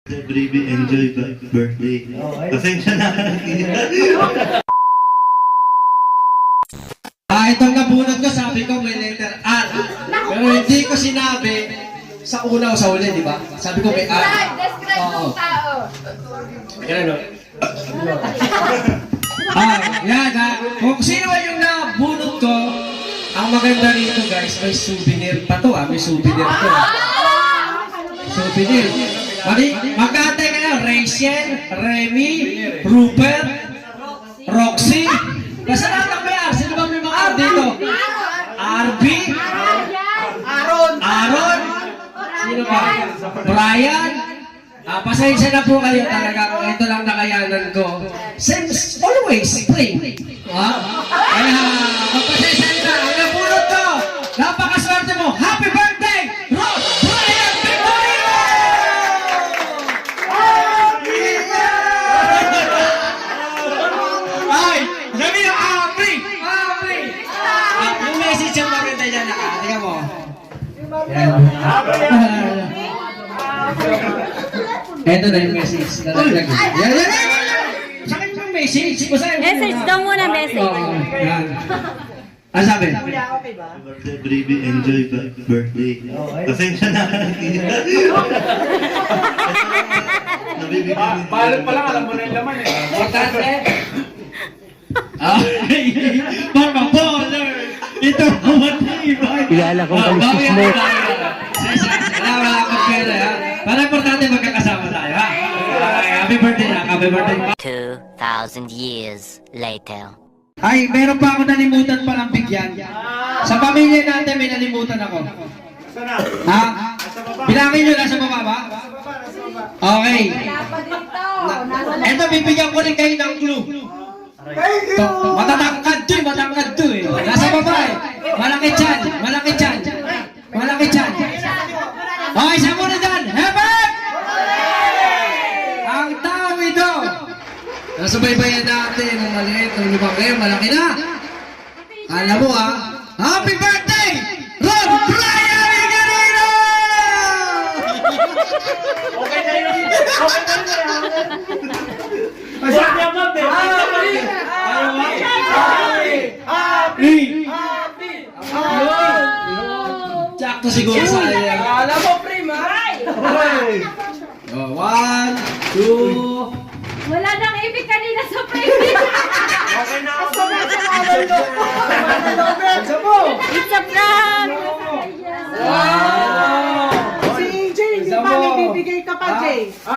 Baby, enjoy the birthday. Pasensya na. Itong nabunot ko, sabi ko may letter R. Pero hindi ko sinabi sa una o sa uli, di ba? Sabi ko may R. Describe ng tao. Yan o. Yan ha. Kung sino yung nabunot ko, ang maganda rito guys, may souvenir pa to May souvenir to. Souvenir. Magkatay kayo, Rachel, Remy, Rupert, Roxy. Basta lahat ng may R. Sino ba may mga R dito? RB? Aaron? Sino ba? Brian? Pasensya na po kayo talaga kung ito lang nakayanan ko. Since always, play. Kaya, magpasensya na. Ang napulot ko, napakaswerte mo. Happy birthday, Rob Brian Victorino! Ay, sabi yung Amri! Yung message yung maganda dyan. Tingnan mo. Ito na yung message. Yan. Sa akin yung message. Message daw muna, message. Yan. Ano sabi? Baby, enjoy the birthday. Pasensya na. Balot pa lang, alam mo na yung laman eh. Importante. Mama baller! Ito ang matibay! Kilala kong kalisis mo. Wala akong pera ha. Para importante magkakasama tayo ha. Happy birthday ha. Happy birthday. 2,000 years later. Ay, meron pa ako nalimutan palang bigyan. Sa pamilya natin may nalimutan ako. Ha? Bilangin nyo, nasa baba ba? Okay. Ito, bibigyan ko rin kayo ng clue. Matatangkad to eh. Nasa baba eh. Malaki tiyan. Okay, isa muna dyan. Heaven! Ang tao ito. Nasubaybayan natin ang maliit, ang lumaki, malaki na. Alam mo happy birthday, Rob Brian Victorino! Okay na yun. Happy! Sakto siguro sa ayan. Alam mo, prima! 1, 2, Wala nang ibig kanina sa previous. Okay na ako. It's a prank. Wow! Si Jay, hindi pa bibigay ka pa, Jay.